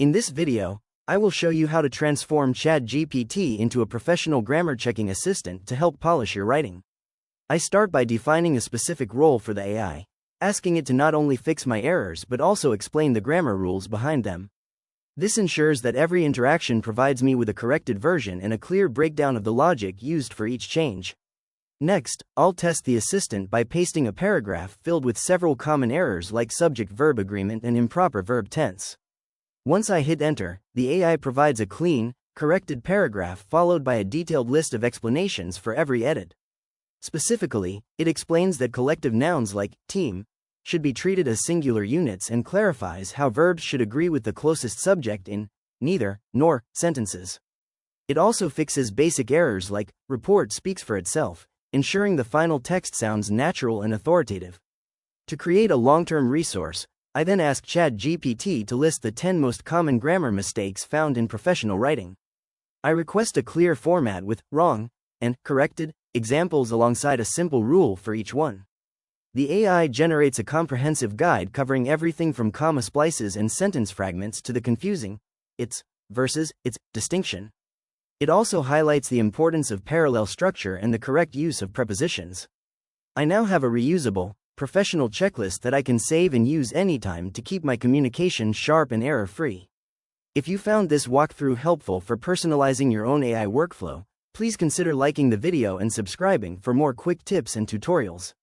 In this video, I will show you how to transform ChatGPT into a professional grammar checking assistant to help polish your writing. I start by defining a specific role for the AI, asking it to not only fix my errors but also explain the grammar rules behind them. This ensures that every interaction provides me with a corrected version and a clear breakdown of the logic used for each change. Next, I'll test the assistant by pasting a paragraph filled with several common errors like subject-verb agreement and improper verb tense. Once I hit enter, the AI provides a clean, corrected paragraph followed by a detailed list of explanations for every edit. Specifically, it explains that collective nouns like team should be treated as singular units and clarifies how verbs should agree with the closest subject in neither nor sentences. It also fixes basic errors like report speaks for itself, ensuring the final text sounds natural and authoritative. To create a long-term resource, I then ask ChatGPT to list the 10 most common grammar mistakes found in professional writing. I request a clear format with wrong and corrected examples alongside a simple rule for each one. The AI generates a comprehensive guide covering everything from comma splices and sentence fragments to the confusing its versus its distinction. It also highlights the importance of parallel structure and the correct use of prepositions. I now have a reusable, professional checklist that I can save and use anytime to keep my communication sharp and error-free. If you found this walkthrough helpful for personalizing your own AI workflow, please consider liking the video and subscribing for more quick tips and tutorials.